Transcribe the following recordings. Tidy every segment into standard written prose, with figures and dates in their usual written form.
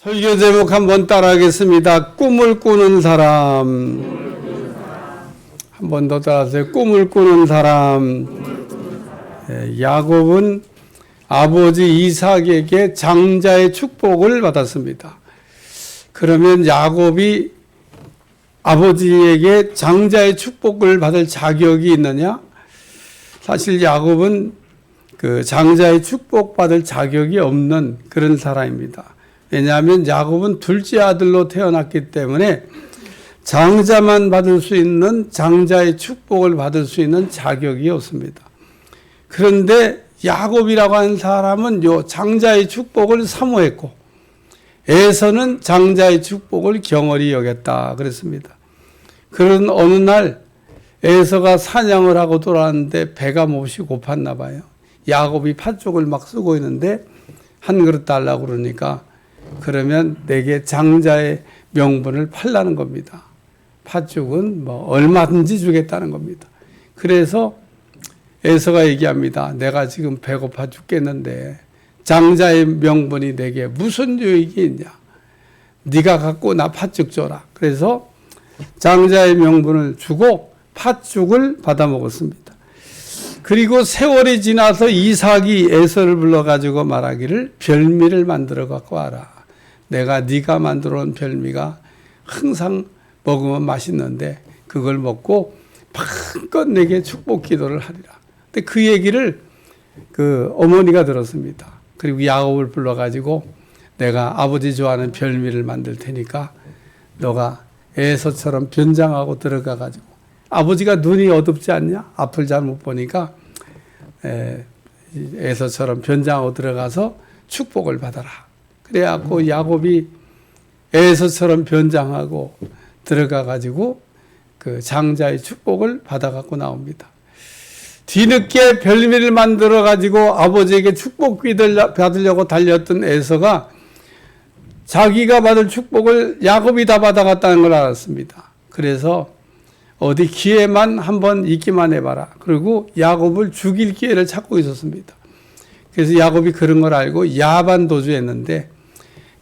설교 제목 한번 따라하겠습니다. 꿈을 꾸는 사람. 한 번 더 따라하세요. 꿈을 꾸는 사람. 야곱은 아버지 이삭에게 장자의 축복을 받았습니다. 그러면 야곱이 아버지에게 장자의 축복을 받을 자격이 있느냐? 사실 야곱은 그 장자의 축복받을 자격이 없는 그런 사람입니다. 왜냐하면 야곱은 둘째 아들로 태어났기 때문에 장자만 받을 수 있는 장자의 축복을 받을 수 있는 자격이 없습니다. 그런데 야곱이라고 하는 사람은 요 장자의 축복을 사모했고 에서는 장자의 축복을 경홀히 여겼다 그랬습니다. 그런 어느 날 에서가 사냥을 하고 돌아왔는데 배가 몹시 고팠나 봐요. 야곱이 팥죽을 막 쓰고 있는데 한 그릇 달라고 그러니까 그러면 내게 장자의 명분을 팔라는 겁니다. 팥죽은 뭐 얼마든지 주겠다는 겁니다. 그래서 에서가 얘기합니다. 내가 지금 배고파 죽겠는데 장자의 명분이 내게 무슨 유익이 있냐. 네가 갖고 나 팥죽 줘라. 그래서 장자의 명분을 주고 팥죽을 받아 먹었습니다. 그리고 세월이 지나서 이삭이 에서를 불러가지고 말하기를 별미를 만들어 갖고 와라. 내가 네가 만들어 온 별미가 항상 먹으면 맛있는데 그걸 먹고 마음껏 내게 축복 기도를 하리라. 근데 그 얘기를 그 어머니가 들었습니다. 그리고 야곱을 불러가지고 내가 아버지 좋아하는 별미를 만들 테니까 너가 에서처럼 변장하고 들어가가지고 아버지가 눈이 어둡지 않냐? 앞을 잘 못 보니까 에서처럼 변장하고 들어가서 축복을 받아라. 그래갖고 야곱이 에서처럼 변장하고 들어가가지고 그 장자의 축복을 받아갖고 나옵니다. 뒤늦게 별미를 만들어가지고 아버지에게 축복 받으려고 달렸던 에서가 자기가 받을 축복을 야곱이 다 받아갔다는 걸 알았습니다. 그래서 어디 기회만 한번 있기만 해봐라. 그리고 야곱을 죽일 기회를 찾고 있었습니다. 그래서 야곱이 그런 걸 알고 야반도주했는데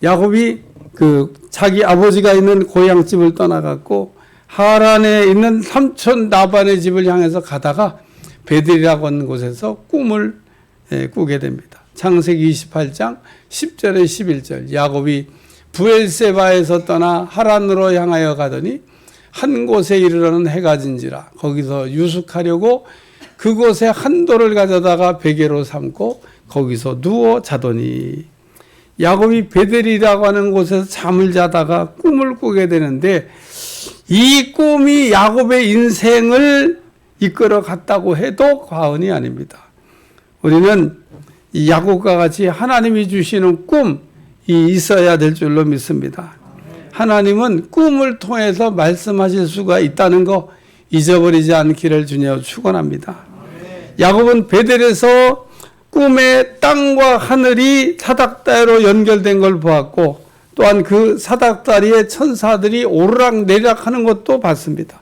야곱이 그 자기 아버지가 있는 고향집을 떠나갔고 하란에 있는 삼촌 라반의 집을 향해서 가다가 베델이라고 하는 곳에서 꿈을 꾸게 됩니다. 창세기 28장 10절에 11절 야곱이 브엘세바에서 떠나 하란으로 향하여 가더니 한 곳에 이르러는 해가 진지라 거기서 유숙하려고 그곳에 한 돌을 가져다가 베개로 삼고 거기서 누워 자더니 야곱이 베델이라고 하는 곳에서 잠을 자다가 꿈을 꾸게 되는데 이 꿈이 야곱의 인생을 이끌어 갔다고 해도 과언이 아닙니다. 우리는 이 야곱과 같이 하나님이 주시는 꿈이 있어야 될 줄로 믿습니다. 하나님은 꿈을 통해서 말씀하실 수가 있다는 거 잊어버리지 않기를 주님 축원합니다. 야곱은 베델에서 꿈에 땅과 하늘이 사닥다리로 연결된 걸 보았고 또한 그 사닥다리에 천사들이 오르락내리락 하는 것도 봤습니다.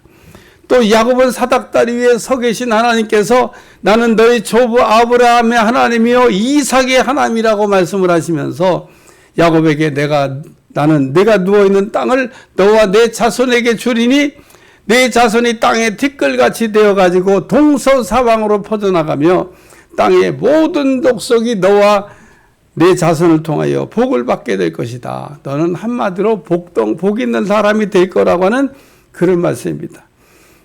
또 야곱은 사닥다리 위에 서 계신 하나님께서 나는 너희 조부 아브라함의 하나님이요 이삭의 하나님이라고 말씀을 하시면서 야곱에게 나는 내가 누워있는 땅을 너와 내 자손에게 주리니 내 자손이 땅의 티끌같이 되어가지고 동서사방으로 퍼져나가며 땅의 모든 족속이 너와 내 자손을 통하여 복을 받게 될 것이다. 너는 한마디로 복 있는 사람이 될 거라고 하는 그런 말씀입니다.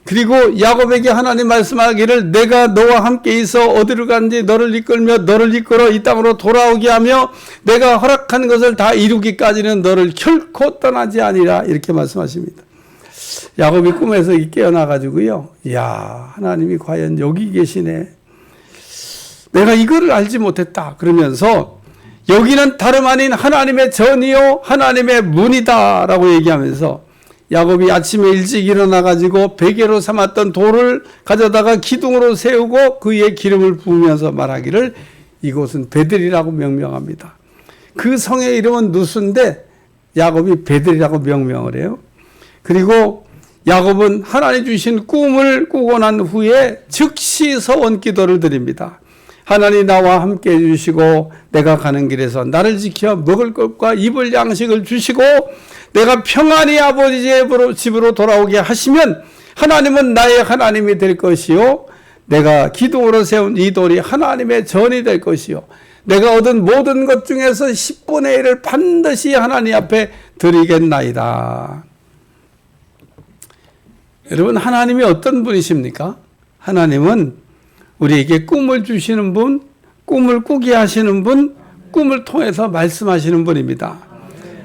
그리고 야곱에게 하나님 말씀하기를 내가 너와 함께 있어 어디로 가는지 너를 이끌며 너를 이끌어 이 땅으로 돌아오게 하며 내가 허락한 것을 다 이루기까지는 너를 결코 떠나지 아니라 이렇게 말씀하십니다. 야곱이 꿈에서 깨어나가지고요. 이야 하나님이 과연 여기 계시네. 내가 이거를 알지 못했다. 그러면서 여기는 다름 아닌 하나님의 전이요 하나님의 문이다 라고 얘기하면서 야곱이 아침에 일찍 일어나가지고 베개로 삼았던 돌을 가져다가 기둥으로 세우고 그에 기름을 부으면서 말하기를 이곳은 베델이라고 명명합니다. 그 성의 이름은 누수인데 야곱이 베델이라고 명명을 해요. 그리고 야곱은 하나님 주신 꿈을 꾸고 난 후에 즉시 서원 기도를 드립니다. 하나님 나와 함께 해주시고 내가 가는 길에서 나를 지켜 먹을 것과 입을 양식을 주시고 내가 평안히 아버지 집으로 돌아오게 하시면 하나님은 나의 하나님이 될 것이요 내가 기둥으로 세운 이 돌이 하나님의 전이 될 것이요 내가 얻은 모든 것 중에서 10분의 1을 반드시 하나님 앞에 드리겠나이다. 여러분, 하나님이 어떤 분이십니까? 하나님은 우리에게 꿈을 주시는 분, 꿈을 꾸게 하시는 분, 꿈을 통해서 말씀하시는 분입니다.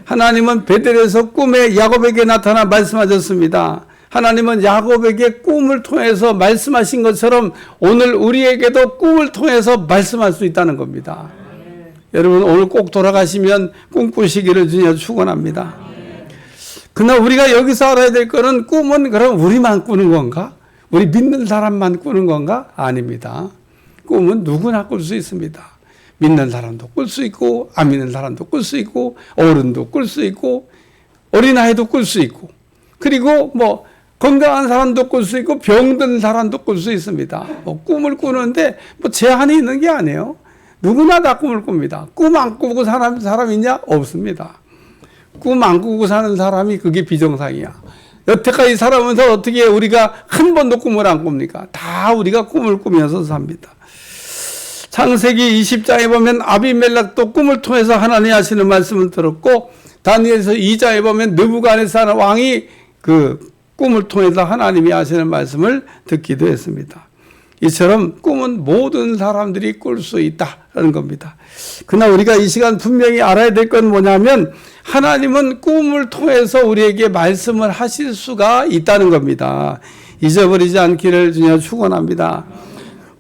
하나님은 베델에서 꿈에 야곱에게 나타나 말씀하셨습니다. 하나님은 야곱에게 꿈을 통해서 말씀하신 것처럼 오늘 우리에게도 꿈을 통해서 말씀할 수 있다는 겁니다. 여러분, 오늘 꼭 돌아가시면 꿈꾸시기를 주여 축원합니다. 그러나 우리가 여기서 알아야 될 거는 꿈은 그럼 우리만 꾸는 건가? 우리 믿는 사람만 꾸는 건가? 아닙니다. 꿈은 누구나 꿀 수 있습니다. 믿는 사람도 꿀 수 있고 안 믿는 사람도 꿀 수 있고 어른도 꿀 수 있고 어린아이도 꿀 수 있고 그리고 뭐 건강한 사람도 꿀 수 있고 병든 사람도 꿀 수 있습니다. 꿈을 꾸는데 제한이 있는 게 아니에요. 누구나 다 꿈을 꿉니다. 꿈 안 꾸고 사람 있냐? 없습니다. 꿈 안 꾸고 사는 사람이 그게 비정상이야. 여태까지 살아오면서 어떻게 우리가 한 번도 꿈을 안 꿉니까? 다 우리가 꿈을 꾸면서 삽니다. 창세기 20장에 보면 아비멜렉도 꿈을 통해서 하나님 하시는 말씀을 들었고 다니엘서 2장에 보면 느부갓네살 왕이 그 꿈을 통해서 하나님이 하시는 말씀을 듣기도 했습니다. 이처럼 꿈은 모든 사람들이 꿀 수 있다는 겁니다. 그러나 우리가 이 시간 분명히 알아야 될 건 뭐냐면 하나님은 꿈을 통해서 우리에게 말씀을 하실 수가 있다는 겁니다. 잊어버리지 않기를 주여 축원합니다.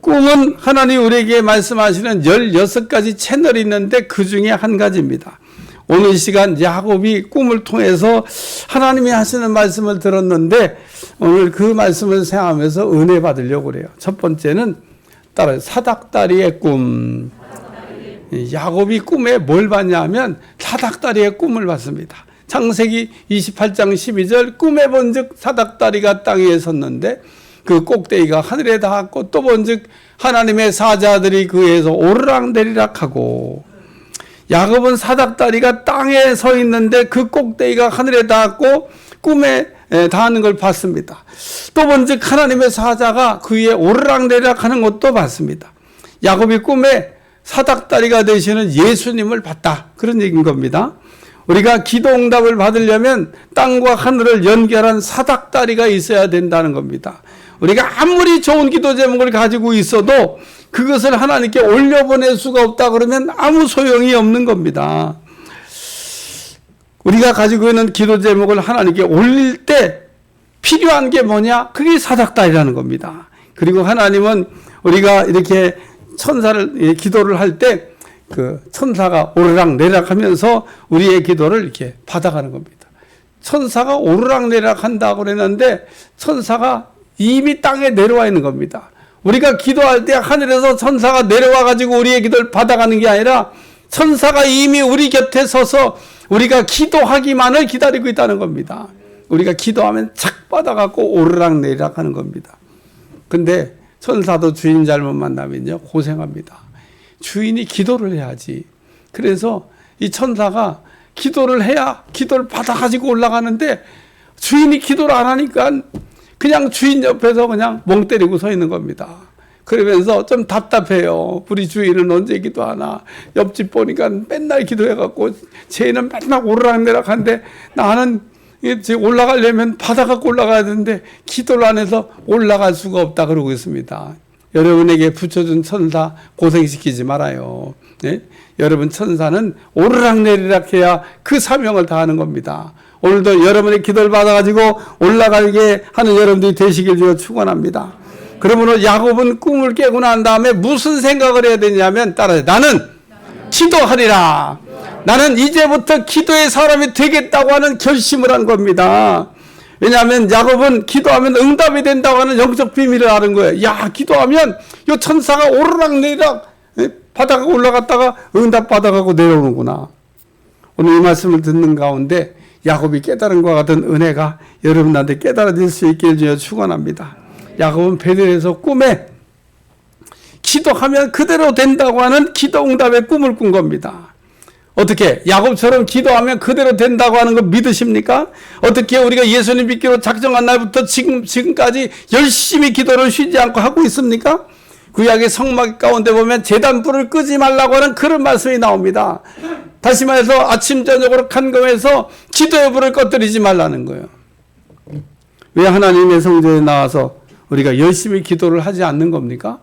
꿈은 하나님 우리에게 말씀하시는 16가지 채널이 있는데 그 중에 한 가지입니다. 오늘 이 시간 야곱이 꿈을 통해서 하나님이 하시는 말씀을 들었는데 오늘 그 말씀을 생각하면서 은혜 받으려고 그래요. 첫 번째는 따라 사닥다리의 꿈. 야곱이 꿈에 뭘 봤냐면 사닥다리의 꿈을 봤습니다. 창세기 28장 12절 꿈에 본즉 사닥다리가 땅에 섰는데 그 꼭대기가 하늘에 닿았고 또 본즉 하나님의 사자들이 그 위에서 오르락내리락하고 야곱은 사닥다리가 땅에 서 있는데 그 꼭대기가 하늘에 닿았고 꿈에 닿는 걸 봤습니다. 또 본즉 하나님의 사자가 그 위에 오르락내리락하는 것도 봤습니다. 야곱이 꿈에 사닥다리가 되시는 예수님을 봤다. 그런 얘기인 겁니다. 우리가 기도 응답을 받으려면 땅과 하늘을 연결한 사닥다리가 있어야 된다는 겁니다. 우리가 아무리 좋은 기도 제목을 가지고 있어도 그것을 하나님께 올려보낼 수가 없다 그러면 아무 소용이 없는 겁니다. 우리가 가지고 있는 기도 제목을 하나님께 올릴 때 필요한 게 뭐냐? 그게 사닥다리라는 겁니다. 그리고 하나님은 우리가 이렇게 천사를 기도를 할 때 그 천사가 오르락 내리락 하면서 우리의 기도를 이렇게 받아가는 겁니다. 천사가 오르락 내리락 한다고 그랬는데 천사가 이미 땅에 내려와 있는 겁니다. 우리가 기도할 때 하늘에서 천사가 내려와 가지고 우리의 기도를 받아가는 게 아니라 천사가 이미 우리 곁에 서서 우리가 기도하기만을 기다리고 있다는 겁니다. 우리가 기도하면 착 받아갖고 오르락 내리락 하는 겁니다. 근데 천사도 주인 잘못 만나면요 고생합니다. 주인이 기도를 해야지. 그래서 이 천사가 기도를 해야 기도를 받아가지고 올라가는데 주인이 기도를 안 하니까 그냥 주인 옆에서 그냥 멍 때리고 서 있는 겁니다. 그러면서 좀 답답해요. 우리 주인은 언제 기도하나. 옆집 보니까 맨날 기도해갖고 쟤는 맨날 오르락내락 하는데 나는 올라가려면 받아갖고 올라가야 되는데 기도를 안 해서 올라갈 수가 없다 그러고 있습니다. 여러분에게 붙여준 천사 고생시키지 말아요. 네? 여러분 천사는 오르락내리락 해야 그 사명을 다하는 겁니다. 오늘도 여러분의 기도를 받아가지고 올라가게 하는 여러분들이 되시길 주여 축원합니다. 그러므로 야곱은 꿈을 깨고 난 다음에 무슨 생각을 해야 되냐면 따라서 나는 기도하리라. 나는 이제부터 기도의 사람이 되겠다고 하는 결심을 한 겁니다. 왜냐하면 야곱은 기도하면 응답이 된다고 하는 영적 비밀을 아는 거예요. 야, 기도하면 이 천사가 오르락내리락 바다가 올라갔다가 응답 받아가고 내려오는구나. 오늘 이 말씀을 듣는 가운데 야곱이 깨달은 것과 같은 은혜가 여러분한테 깨달아질 수 있길 주여 축원합니다. 야곱은 베델에서 꿈에 기도하면 그대로 된다고 하는 기도 응답의 꿈을 꾼 겁니다. 어떻게? 야곱처럼 기도하면 그대로 된다고 하는 거 믿으십니까? 어떻게 우리가 예수님 믿기로 작정한 날부터 지금까지 열심히 기도를 쉬지 않고 하고 있습니까? 구약의 성막 가운데 보면 제단불을 끄지 말라고 하는 그런 말씀이 나옵니다. 다시 말해서 아침 저녁으로 간검해서 기도의 불을 꺼뜨리지 말라는 거예요. 왜 하나님의 성전에 나와서 우리가 열심히 기도를 하지 않는 겁니까?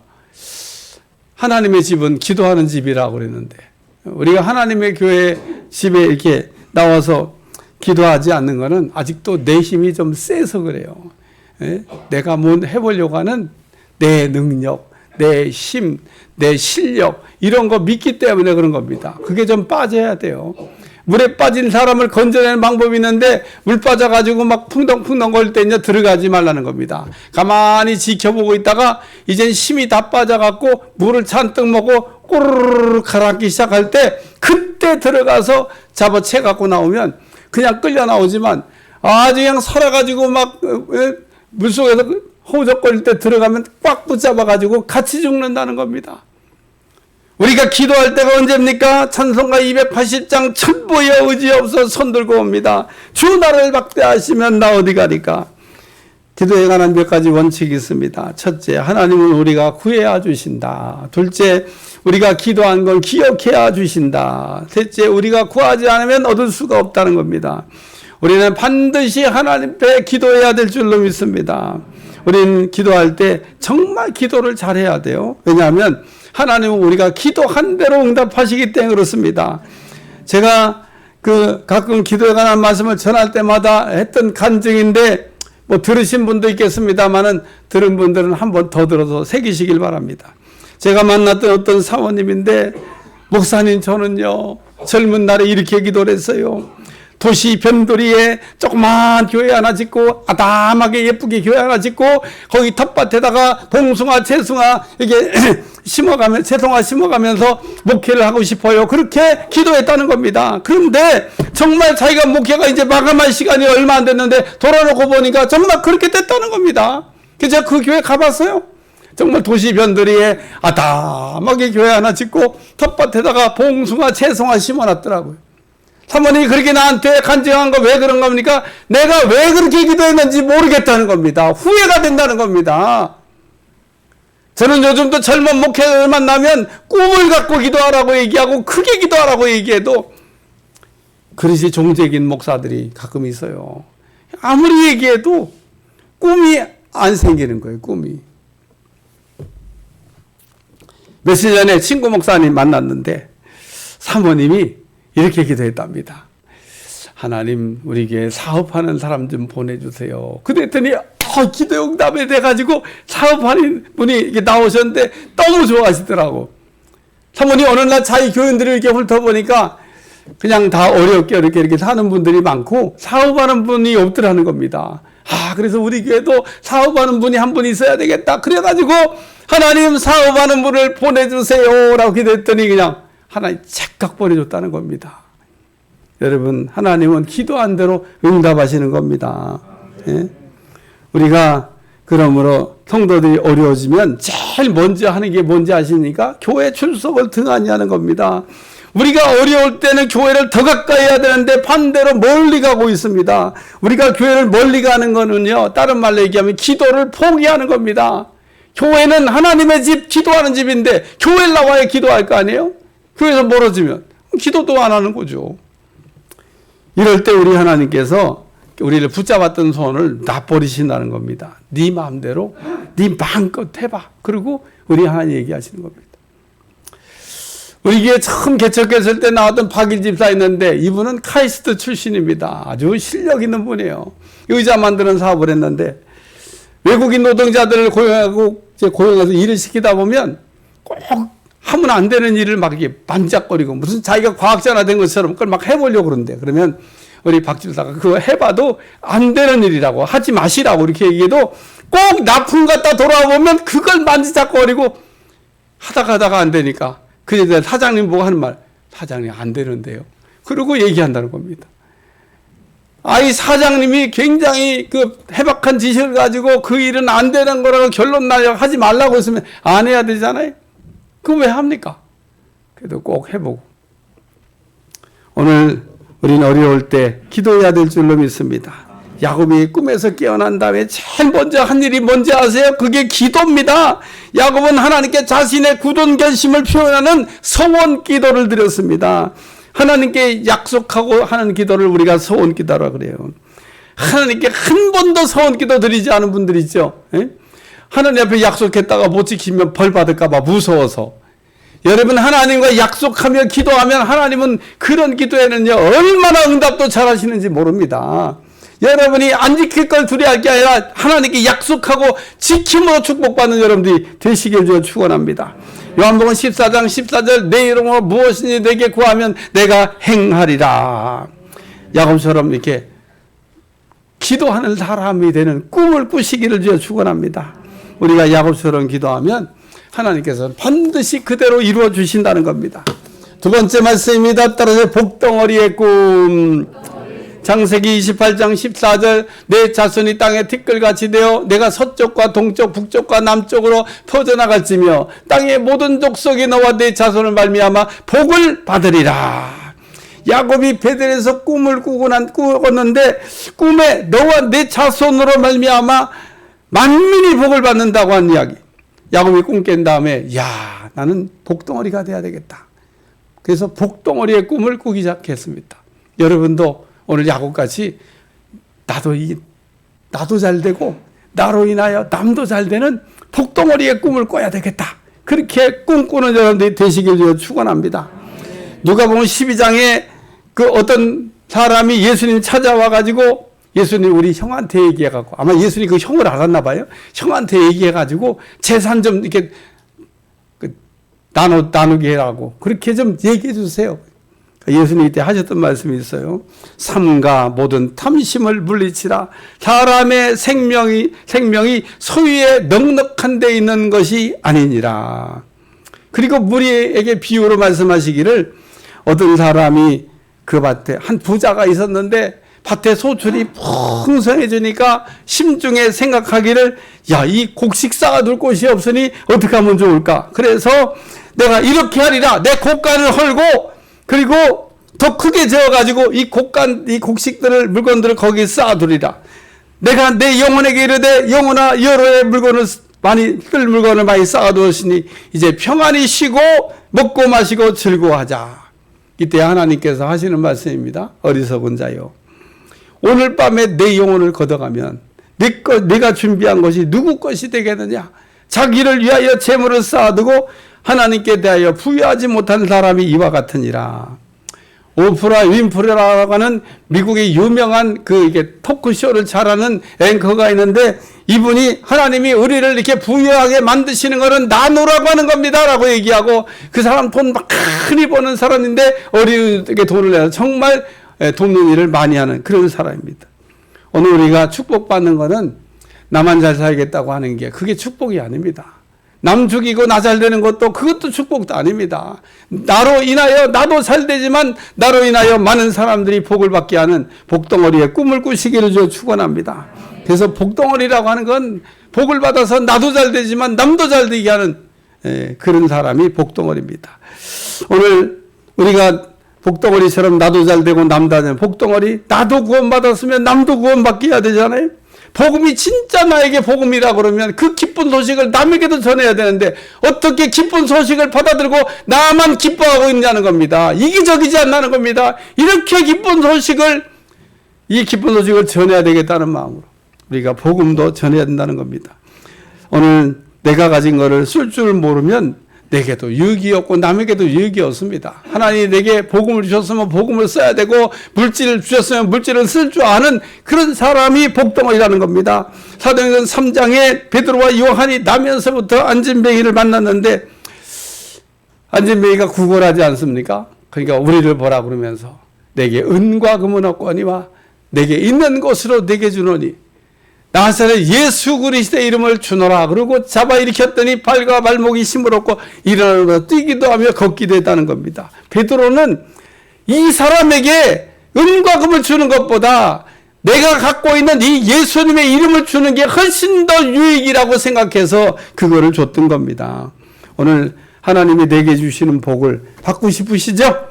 하나님의 집은 기도하는 집이라고 그랬는데 우리가 하나님의 교회 집에 이렇게 나와서 기도하지 않는 것은 아직도 내 힘이 좀 세서 그래요. 내가 뭐 해보려고 하는 내 능력, 내 힘, 내 실력 이런 거 믿기 때문에 그런 겁니다. 그게 좀 빠져야 돼요. 물에 빠진 사람을 건져내는 방법이 있는데 물 빠져가지고 막 풍덩풍덩 거릴 때 이제 들어가지 말라는 겁니다. 가만히 지켜보고 있다가 이젠 힘이 다 빠져갖고 물을 잔뜩 먹고 꼬르르르 가라앉기 시작할 때 그때 들어가서 잡아채 갖고 나오면 그냥 끌려 나오지만 아주 그냥 살아가지고 막 물속에서 호적거릴 때 들어가면 꽉 붙잡아가지고 같이 죽는다는 겁니다. 우리가 기도할 때가 언제입니까? 찬송가 280장 천부의 의지 없어 손들고 옵니다. 주 나를 박대하시면 나 어디 가리까? 기도에 관한 몇 가지 원칙이 있습니다. 첫째, 하나님은 우리가 구해야 주신다. 둘째, 우리가 기도한 걸 기억해야 주신다. 셋째, 우리가 구하지 않으면 얻을 수가 없다는 겁니다. 우리는 반드시 하나님 앞에 기도해야 될 줄로 믿습니다. 우리는 기도할 때 정말 기도를 잘해야 돼요. 왜냐하면 하나님은 우리가 기도한 대로 응답하시기 때문에 그렇습니다. 제가 가끔 기도에 관한 말씀을 전할 때마다 했던 간증인데 뭐 들으신 분도 있겠습니다만은 들은 분들은 한 번 더 들어서 새기시길 바랍니다. 제가 만났던 어떤 사모님인데 목사님 저는요 젊은 날에 이렇게 기도를 했어요. 도시 변두리에 조그만 교회 하나 짓고 아담하게 예쁘게 교회 하나 짓고 거기 텃밭에다가 봉숭아 채송아 이게 심어가면 채송아 심어가면서 목회를 하고 싶어요. 그렇게 기도했다는 겁니다. 그런데 정말 자기가 목회가 이제 마감할 시간이 얼마 안 됐는데 돌아놓고 보니까 정말 그렇게 됐다는 겁니다. 그래서 제가 그 교회 가봤어요. 정말 도시 변두리에 아담하게 교회 하나 짓고 텃밭에다가 봉숭아 채송아 심어놨더라고요. 사모님이 그렇게 나한테 간증한 거 왜 그런 겁니까? 내가 왜 그렇게 기도했는지 모르겠다는 겁니다. 후회가 된다는 겁니다. 저는 요즘도 젊은 목회자를 만나면 꿈을 갖고 기도하라고 얘기하고 크게 기도하라고 얘기해도 그릇이 종적인 목사들이 가끔 있어요. 아무리 얘기해도 꿈이 안 생기는 거예요. 꿈이. 며칠 전에 친구 목사님 만났는데 사모님이 이렇게 기도했답니다. 하나님 우리에게 사업하는 사람 좀 보내주세요. 그랬더니 기도 응답이 돼가지고 사업하는 분이 이렇게 나오셨는데 너무 좋아하시더라고. 사모님 어느 날 자기 교인들을 이렇게 훑어보니까 그냥 다 어렵게 이렇게 사는 분들이 많고 사업하는 분이 없더라는 겁니다. 그래서 우리 교회도 사업하는 분이 한 분 있어야 되겠다. 그래가지고 하나님 사업하는 분을 보내주세요 라고 기도했더니 그냥 하나님 착각 보내줬다는 겁니다. 여러분 하나님은 기도한 대로 응답하시는 겁니다. 예? 우리가 그러므로 성도들이 어려워지면 제일 먼저 하는 게 뭔지 아십니까? 교회 출석을 등한히 하는 겁니다. 우리가 어려울 때는 교회를 더 가까이 해야 되는데 반대로 멀리 가고 있습니다. 우리가 교회를 멀리 가는 거는요 다른 말로 얘기하면 기도를 포기하는 겁니다. 교회는 하나님의 집, 기도하는 집인데 교회를 나와야 기도할 거 아니에요? 교회에서 멀어지면 기도도 안 하는 거죠. 이럴 때 우리 하나님께서 우리를 붙잡았던 손을 놔버리신다는 겁니다. 네 마음대로 네 마음껏 해봐. 그리고 우리 하나님 얘기하시는 겁니다. 우리 교회 처음 개척했을 때 나왔던 박일 집사 있는데 이분은 카이스트 출신입니다. 아주 실력 있는 분이에요. 의자 만드는 사업을 했는데 외국인 노동자들을 고용해서 일을 시키다 보면 꼭 하면 안 되는 일을 막 이렇게 반짝거리고 무슨 자기가 과학자나 된 것처럼 그걸 막 해보려고 그러는데 그러면 우리 박 집사가 그거 해봐도 안 되는 일이라고 하지 마시라고 이렇게 얘기해도 꼭 납품 갔다 돌아오면 그걸 만지작거리고 하다가 안 되니까 그래서 사장님 보고 하는 말 사장님 안 되는데요. 그러고 얘기한다는 겁니다. 이 사장님이 굉장히 해박한 지식을 가지고 그 일은 안 되는 거라고 결론 나려 하지 말라고 했으면 안 해야 되잖아요. 그거 왜 합니까? 그래도 꼭 해보고. 오늘 우리는 어려울 때 기도해야 될 줄로 믿습니다. 야곱이 꿈에서 깨어난 다음에 제일 먼저 한 일이 뭔지 아세요? 그게 기도입니다. 야곱은 하나님께 자신의 굳은 결심을 표현하는 서원 기도를 드렸습니다. 하나님께 약속하고 하는 기도를 우리가 서원 기도라고 그래요. 하나님께 한 번도 서원 기도 드리지 않은 분들 있죠. 하나님 앞에 약속했다가 못 지키면 벌 받을까 봐 무서워서. 여러분, 하나님과 약속하며 기도하면 하나님은 그런 기도에는요 얼마나 응답도 잘하시는지 모릅니다. 여러분이 안 지킬 걸 두려워할 게 아니라 하나님께 약속하고 지킴으로 축복받는 여러분들이 되시길 주어 축원합니다. 요한복음 14장 14절 내 이름으로 무엇이든지 내게 구하면 내가 행하리라. 야곱처럼 이렇게 기도하는 사람이 되는 꿈을 꾸시기를 주어 축원합니다. 우리가 야곱처럼 기도하면 하나님께서는 반드시 그대로 이루어 주신다는 겁니다. 두 번째 말씀입니다. 따라서 복덩어리의 꿈. 창세기 28장 14절 내 자손이 땅에 티끌같이 되어 내가 서쪽과 동쪽 북쪽과 남쪽으로 퍼져나갈지며 땅의 모든 족속이 너와 내 자손을 말미암아 복을 받으리라. 야곱이 베델에서 꿈을 꾸었는데 꿈에 너와 내 자손으로 말미암아 만민이 복을 받는다고 한 이야기. 야곱이 꿈 깬 다음에 야 나는 복덩어리가 돼야 되겠다. 그래서 복덩어리의 꿈을 꾸기 시작했습니다. 여러분도 오늘 야곱같이 나도 잘 되고 나로 인하여 남도 잘 되는 복덩어리의 꿈을 꿔야 되겠다. 그렇게 꿈꾸는 여러분들이 되시길 위해 축원합니다. 누가복음 12장에 그 어떤 사람이 예수님 찾아와 가지고 예수님 우리 형한테 얘기해 갖고 아마 예수님 그 형을 알았나 봐요. 형한테 얘기해 가지고 재산 좀 이렇게 나누게 하라고 그렇게 좀 얘기해 주세요. 예수님 이때 하셨던 말씀이 있어요. 삼가 모든 탐심을 물리치라. 사람의 생명이 소유에 넉넉한 데 있는 것이 아니니라. 그리고 우리에게 비유로 말씀하시기를 어떤 사람이 그 밭에 한 부자가 있었는데 밭에 소출이 풍성해지니까 심중에 생각하기를 야, 이 곡식 쌓아둘 곳이 없으니 어떻게 하면 좋을까? 그래서 내가 이렇게 하리라. 내 곡간을 헐고 그리고 더 크게 지어가지고 이 곡식들을 물건들을 거기에 쌓아두리라. 내가 내 영혼에게 이르되 영혼아 여러의 물건을 쓸 물건을 많이 쌓아두었으니 이제 평안히 쉬고 먹고 마시고 즐거워하자. 이때 하나님께서 하시는 말씀입니다. 어리석은 자요. 오늘 밤에 내 영혼을 걷어가면 내가 준비한 것이 누구 것이 되겠느냐. 자기를 위하여 재물을 쌓아두고 하나님께 대하여 부유하지 못한 사람이 이와 같으니라. 오프라 윈프레라고 하는 미국의 유명한 이게 토크쇼를 잘하는 앵커가 있는데 이분이 하나님이 우리를 이렇게 부유하게 만드시는 것은 나누라고 하는 겁니다 라고 얘기하고 그 사람 돈 많이 버는 사람인데 어린이에게 돈을 내서 정말 돕는 일을 많이 하는 그런 사람입니다. 오늘 우리가 축복받는 것은 나만 잘 살겠다고 하는 게 그게 축복이 아닙니다. 남 죽이고 나 잘 되는 것도 그것도 축복도 아닙니다. 나로 인하여 나도 잘 되지만 나로 인하여 많은 사람들이 복을 받게 하는 복덩어리의 꿈을 꾸시기를 저 축원합니다. 그래서 복덩어리라고 하는 건 복을 받아서 나도 잘 되지만 남도 잘 되게 하는 그런 사람이 복덩어리입니다. 오늘 우리가 복덩어리처럼 나도 잘 되고 남도 잘 되는 복덩어리 나도 구원받았으면 남도 구원받게 해야 되잖아요. 복음이 진짜 나에게 복음이라 그러면 그 기쁜 소식을 남에게도 전해야 되는데 어떻게 기쁜 소식을 받아들고 나만 기뻐하고 있냐는 겁니다. 이기적이지 않나는 겁니다. 이렇게 기쁜 소식을 전해야 되겠다는 마음으로 우리가 복음도 전해야 된다는 겁니다. 오늘 내가 가진 것을 쓸 줄 모르면 내게도 유익이 없고 남에게도 유익이 없습니다. 하나님이 내게 복음을 주셨으면 복음을 써야 되고 물질을 주셨으면 물질을 쓸 줄 아는 그런 사람이 복덩어리라는 겁니다. 사도행전 3장에 베드로와 요한이 나면서부터 안진뱅이를 만났는데 안진뱅이가 구걸하지 않습니까? 그러니까 우리를 보라 그러면서 내게 은과 금은 없거니와 내게 있는 것으로 내게 주노니 나사렛 예수 그리스도의 이름을 주노라. 그러고 잡아 일으켰더니 발과 발목이 시무럽고 일어나서 뛰기도 하며 걷기도 했다는 겁니다. 베드로는 이 사람에게 은과 금을 주는 것보다 내가 갖고 있는 이 예수님의 이름을 주는 게 훨씬 더 유익이라고 생각해서 그거를 줬던 겁니다. 오늘 하나님이 내게 주시는 복을 받고 싶으시죠?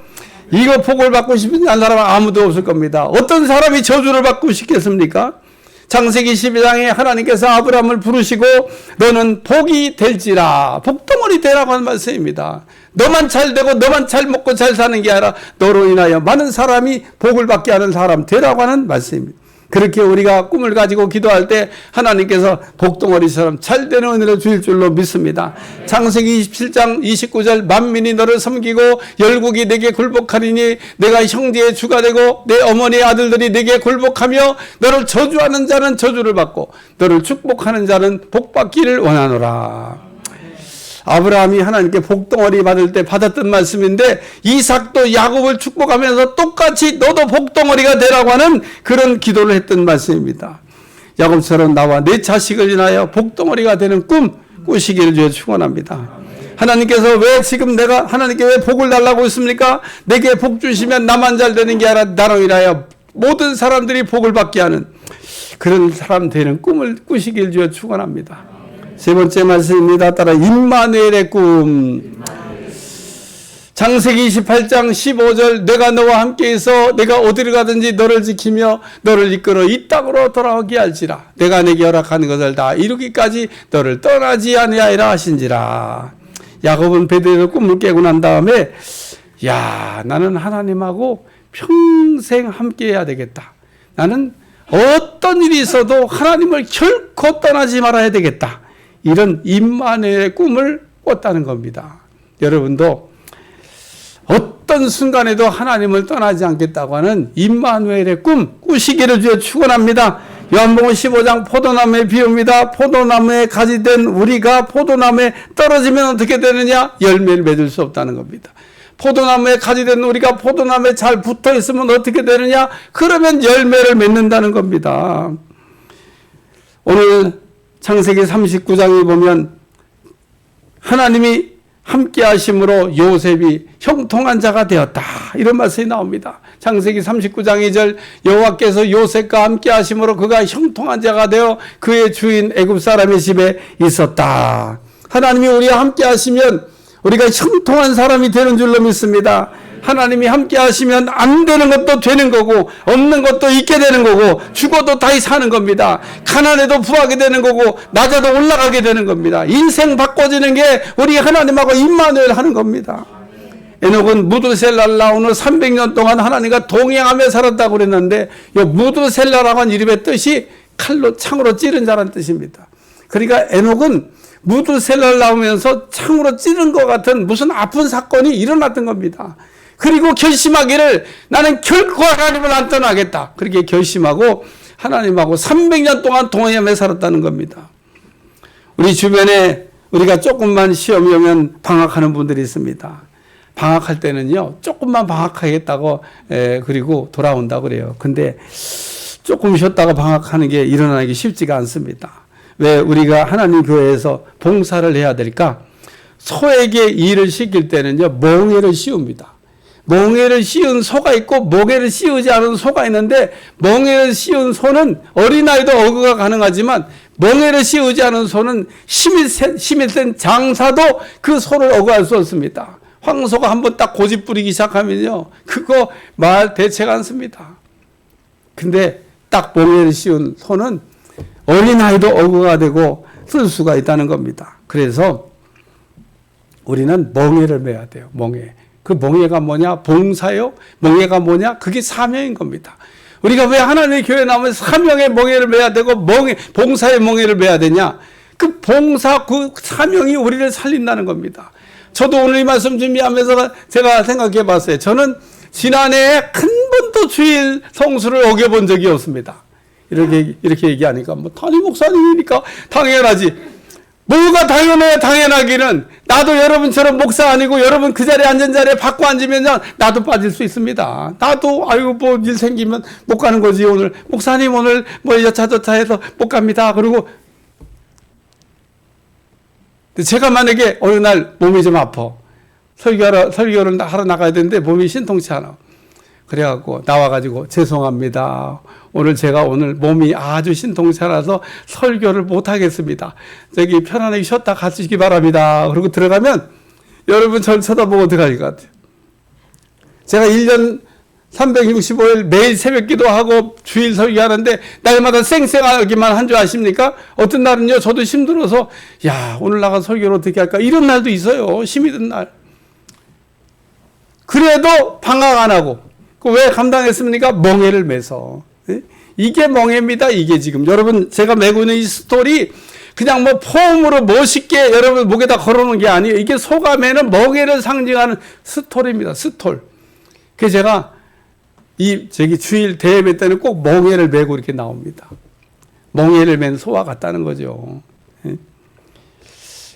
이거 복을 받고 싶은 사람은 아무도 없을 겁니다. 어떤 사람이 저주를 받고 싶겠습니까? 창세기 12장에 하나님께서 아브라함을 부르시고 너는 복이 될지라, 복덩어리 되라고 하는 말씀입니다. 너만 잘 되고 너만 잘 먹고 잘 사는 게 아니라 너로 인하여 많은 사람이 복을 받게 하는 사람 되라고 하는 말씀입니다. 그렇게 우리가 꿈을 가지고 기도할 때 하나님께서 복덩어리처럼 잘 되는 은혜를 주실 줄로 믿습니다. 창세기 27장 29절 만민이 너를 섬기고 열국이 내게 굴복하리니 내가 형제의 주가 되고 내 어머니의 아들들이 내게 굴복하며 너를 저주하는 자는 저주를 받고 너를 축복하는 자는 복받기를 원하노라. 아브라함이 하나님께 복덩어리 받을 때 받았던 말씀인데 이삭도 야곱을 축복하면서 똑같이 너도 복덩어리가 되라고 하는 그런 기도를 했던 말씀입니다. 야곱처럼 나와 내 자식을 인하여 복덩어리가 되는 꿈 꾸시기를 주여 축원합니다. 하나님께서 왜 지금 내가 하나님께 왜 복을 달라고 했습니까? 내게 복 주시면 나만 잘 되는 게 아니라 나로 인하여 모든 사람들이 복을 받게 하는 그런 사람 되는 꿈을 꾸시기를 주여 축원합니다. 세 번째 말씀입니다. 따라 임마누엘의 꿈. 창세기 28장 15절 내가 너와 함께 있어 내가 어디를 가든지 너를 지키며 너를 이끌어 이 땅으로 돌아오게 할지라. 내가 내게 허락하는 것을 다 이루기까지 너를 떠나지 아니하리라 하신지라. 야곱은 베드로의 꿈을 깨고 난 다음에 야, 나는 하나님하고 평생 함께 해야 되겠다. 나는 어떤 일이 있어도 하나님을 결코 떠나지 말아야 되겠다. 이런 임마누엘의 꿈을 꿨다는 겁니다. 여러분도 어떤 순간에도 하나님을 떠나지 않겠다고 하는 임마누엘의 꿈 꾸시기를 주여 축원합니다. 요한복음 15장 포도나무의 비유입니다. 포도나무에 가지 된 우리가 포도나무에 떨어지면 어떻게 되느냐? 열매를 맺을 수 없다는 겁니다. 포도나무에 가지 된 우리가 포도나무에 잘 붙어 있으면 어떻게 되느냐? 그러면 열매를 맺는다는 겁니다. 오늘 창세기 39장에 보면 하나님이 함께 하심으로 요셉이 형통한 자가 되었다. 이런 말씀이 나옵니다. 창세기 39장 2절 여호와께서 요셉과 함께 하심으로 그가 형통한 자가 되어 그의 주인 애굽 사람의 집에 있었다. 하나님이 우리와 함께 하시면 우리가 형통한 사람이 되는 줄로 믿습니다. 하나님이 함께 하시면 안 되는 것도 되는 거고 없는 것도 있게 되는 거고 죽어도 다시 사는 겁니다. 가난해도 부하게 되는 거고 낮아도 올라가게 되는 겁니다. 인생 바꿔지는 게 우리 하나님하고 임마누엘 하는 겁니다. 에녹은 무드셀라를 나오는 300년 동안 하나님과 동행하며 살았다고 그랬는데 이 무드셀라라고 하는 이름의 뜻이 칼로 창으로 찌른 자라는 뜻입니다. 그러니까 에녹은 무드셀라를 나오면서 창으로 찌른 것 같은 무슨 아픈 사건이 일어났던 겁니다. 그리고 결심하기를 나는 결코 하나님을 안 떠나겠다. 그렇게 결심하고 하나님하고 300년 동안 동행하며 살았다는 겁니다. 우리 주변에 우리가 조금만 시험이 오면 방학하는 분들이 있습니다. 방학할 때는요, 조금만 방학하겠다고 그리고 돌아온다고 그래요. 근데 조금 쉬었다가 방학하는 게 일어나기 쉽지가 않습니다. 왜 우리가 하나님 교회에서 봉사를 해야 될까? 소에게 일을 시킬 때는요, 멍에를 씌웁니다. 멍에를 씌운 소가 있고 멍에를 씌우지 않은 소가 있는데 멍에를 씌운 소는 어린아이도 어그가 가능하지만 멍에를 씌우지 않은 소는 힘이 센 장사도 그 소를 어그할 수 없습니다. 황소가 한번 딱 고집 부리기 시작하면요, 그거 말 대체가 않습니다. 근데 딱 멍에를 씌운 소는 어린아이도 어그가 되고 쓸 수가 있다는 겁니다. 그래서 우리는 멍에를 매야 돼요. 멍에. 그 멍에가 뭐냐? 봉사요? 멍에가 뭐냐? 그게 사명인 겁니다. 우리가 왜 하나님의 교회 나오면 사명의 멍에를 매야 되고 봉사의 멍에를 매야 되냐? 그 봉사, 그 사명이 우리를 살린다는 겁니다. 저도 오늘 이 말씀 준비하면서 제가 생각해 봤어요. 저는 지난해에 한 번도 주일 성수를 어겨본 적이 없습니다. 이렇게 얘기하니까 뭐 담임 목사님이니까 당연하지. 뭐가 당연해요? 당연하기는. 나도 여러분처럼 목사 아니고 여러분 그 자리에 앉은 자리에 받고 앉으면 나도 빠질 수 있습니다. 나도 아이고 뭐 일 생기면 못 가는 거지. 오늘 목사님 오늘 뭐 여차저차 해서 못 갑니다. 그리고 제가 만약에 어느 날 몸이 좀 아파. 설교를 하러 나가야 되는데 몸이 신통치 않아. 그래갖고 나와가지고 죄송합니다. 제가 오늘 몸이 아주 신통치 않아서 설교를 못하겠습니다. 저기 편안하게 쉬었다 가시기 바랍니다. 그리고 들어가면 여러분 저를 쳐다보고 어떡할 것 같아요? 제가 1년 365일 매일 새벽 기도하고 주일 설교하는데 날마다 쌩쌩하기만 한 줄 아십니까? 어떤 날은요, 저도 힘들어서 야, 오늘 나가 설교를 어떻게 할까? 이런 날도 있어요. 힘이 든 날. 그래도 방학 안 하고. 왜 감당했습니까? 멍에를 매서. 이게 멍에입니다. 이게 지금. 여러분, 제가 메고 있는 이 스톨이 그냥 뭐 폼으로 멋있게 여러분 목에다 걸어놓은 게 아니에요. 이게 소가 매는 멍에를 상징하는 스톨입니다. 스톨. 그래서 제가 저기 주일 대예배 때는 꼭 멍에를 메고 이렇게 나옵니다. 멍에를 맨 소와 같다는 거죠.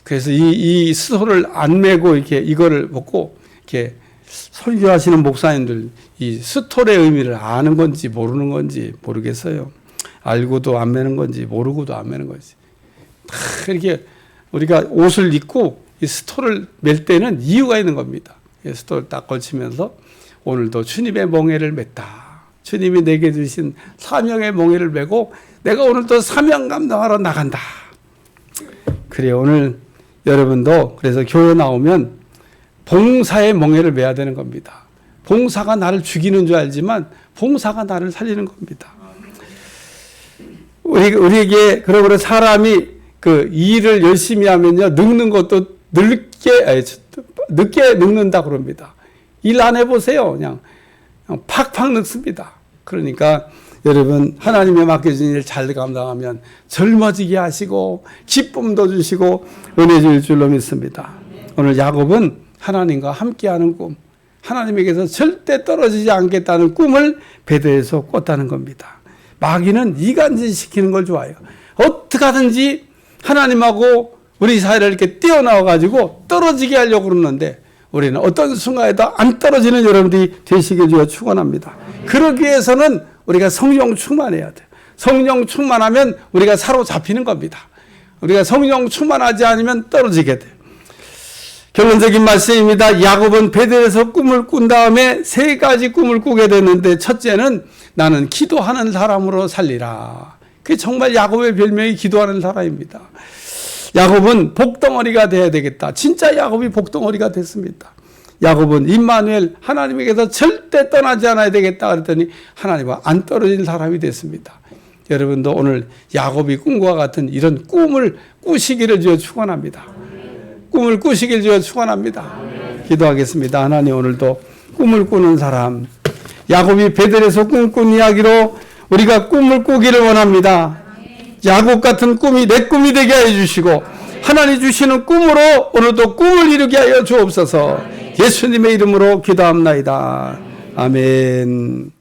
그래서 이 스톨을 안 메고 이렇게 이거를 먹고 이렇게 설교하시는 목사님들 이 스톨의 의미를 아는 건지 모르는 건지 모르겠어요. 알고도 안 매는 건지 모르고도 안 매는 건지. 이렇게 우리가 옷을 입고 이 스톨을 맬 때는 이유가 있는 겁니다. 스톨을 딱 걸치면서 오늘도 주님의 멍에를 맸다. 주님이 내게 주신 사명의 멍에를 메고 내가 오늘도 사명 감당하러 나간다. 그래 오늘 여러분도 그래서 교회 나오면 봉사의 멍에를 매야 되는 겁니다. 봉사가 나를 죽이는 줄 알지만 봉사가 나를 살리는 겁니다. 우리에게 그러므로 사람이 그 일을 열심히 하면요 늙는 것도 늦게 늙는다 그럽니다. 일 안 해보세요. 그냥 팍팍 늙습니다. 그러니까 여러분 하나님의 맡겨진 일 잘 감당하면 젊어지게 하시고 기쁨도 주시고 은혜 줄 줄로 믿습니다. 오늘 야곱은 하나님과 함께하는 꿈, 하나님에게서 절대 떨어지지 않겠다는 꿈을 베드에서 꿨다는 겁니다. 마귀는 이간질시키는 걸 좋아해요. 어떻게 하든지 하나님하고 우리 사이를 이렇게 떼어나와가지고 떨어지게 하려고 그러는데 우리는 어떤 순간에도 안 떨어지는 여러분들이 되시길 주여 축원합니다. 그러기 위해서는 우리가 성령 충만해야 돼요. 성령 충만하면 우리가 사로잡히는 겁니다. 우리가 성령 충만하지 않으면 떨어지게 돼요. 결론적인 말씀입니다. 야곱은 베델에서 꿈을 꾼 다음에 3가지 꿈을 꾸게 됐는데 첫째는 나는 기도하는 사람으로 살리라. 그게 정말 야곱의 별명이 기도하는 사람입니다. 야곱은 복덩어리가 돼야 되겠다. 진짜 야곱이 복덩어리가 됐습니다. 야곱은 임마누엘 하나님에게서 절대 떠나지 않아야 되겠다 그랬더니 하나님과 안 떨어진 사람이 됐습니다. 여러분도 오늘 야곱이 꿈과 같은 이런 꿈을 꾸시기를 주여 축원합니다. 꿈을 꾸시길 주여 축원합니다. 기도하겠습니다. 하나님 오늘도 꿈을 꾸는 사람 야곱이 베델에서 꿈꾼 이야기로 우리가 꿈을 꾸기를 원합니다. 야곱 같은 꿈이 내 꿈이 되게 하여 주시고 하나님 주시는 꿈으로 오늘도 꿈을 이루게 하여 주옵소서. 예수님의 이름으로 기도합나이다. 아멘.